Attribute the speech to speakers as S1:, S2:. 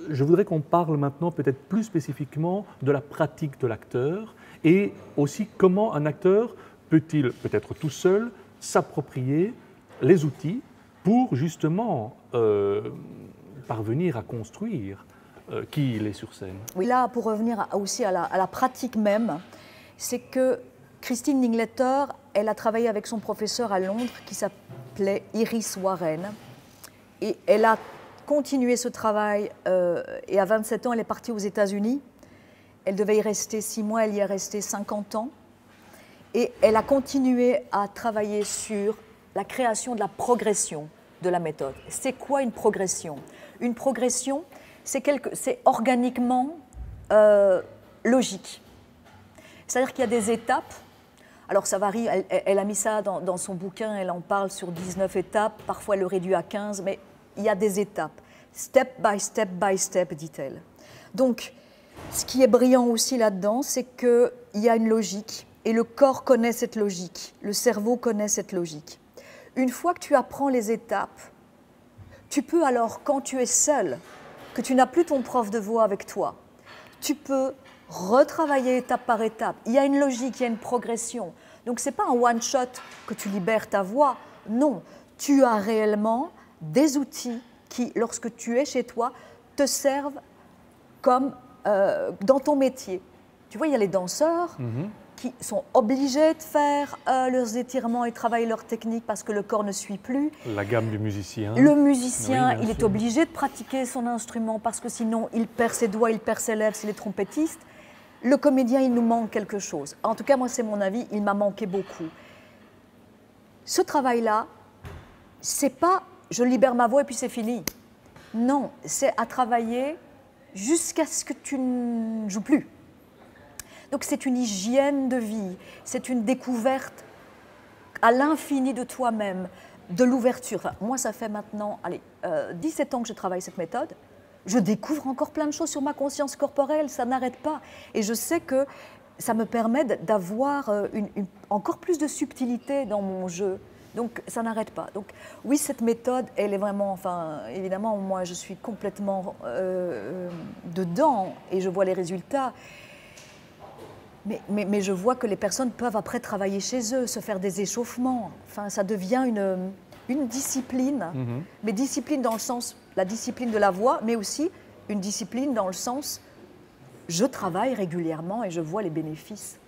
S1: je voudrais qu'on parle maintenant peut-être plus spécifiquement de la pratique de l'acteur et aussi comment un acteur peut-il, peut-être tout seul, s'approprier les outils pour justement parvenir à construire qui il est sur scène.
S2: Oui, là, pour revenir aussi à la pratique même, c'est que Christine Linklater, elle a travaillé avec son professeur à Londres qui s'appelait Iris Warren. Et elle a continué ce travail et à 27 ans, elle est partie aux États-Unis. Elle devait y rester 6 mois, elle y est restée 50 ans. Et elle a continué à travailler sur la création de la progression de la méthode. C'est quoi une progression? Une progression, c'est organiquement logique. C'est-à-dire qu'il y a des étapes. Alors ça varie, elle a mis ça dans son bouquin, elle en parle sur 19 étapes, parfois elle le réduit à 15, mais il y a des étapes. Step by step, dit-elle. Donc, ce qui est brillant aussi là-dedans, c'est qu'il y a une logique, et le corps connaît cette logique, le cerveau connaît cette logique. Une fois que tu apprends les étapes, tu peux alors, quand tu es seul, que tu n'as plus ton prof de voix avec toi, tu peux retravailler étape par étape. Il y a une logique, il y a une progression. Donc ce n'est pas un one-shot que tu libères ta voix. Non, tu as réellement des outils qui, lorsque tu es chez toi, te servent comme dans ton métier. Tu vois, il y a les danseurs qui sont obligés de faire leurs étirements et travailler leur technique parce que le corps ne suit plus.
S1: La gamme du musicien.
S2: Le musicien,
S1: oui,
S2: il est obligé de pratiquer son instrument parce que sinon, il perd ses doigts, il perd ses lèvres, s'il est trompettiste. Le comédien, il nous manque quelque chose. En tout cas, moi, c'est mon avis, il m'a manqué beaucoup. Ce travail-là, c'est pas je libère ma voix et puis c'est fini. Non, c'est à travailler jusqu'à ce que tu ne joues plus. Donc c'est une hygiène de vie, c'est une découverte à l'infini de toi-même, de l'ouverture. Enfin, moi, ça fait maintenant 17 ans que je travaille cette méthode. Je découvre encore plein de choses sur ma conscience corporelle, ça n'arrête pas. Et je sais que ça me permet d'avoir encore plus de subtilité dans mon jeu. Donc ça n'arrête pas. Donc oui, cette méthode, elle est vraiment, enfin évidemment, moi je suis complètement dedans et je vois les résultats. Mais je vois que les personnes peuvent après travailler chez eux, se faire des échauffements. Enfin, ça devient une discipline, mais discipline dans le sens, la discipline de la voix, mais aussi une discipline dans le sens, je travaille régulièrement et je vois les bénéfices.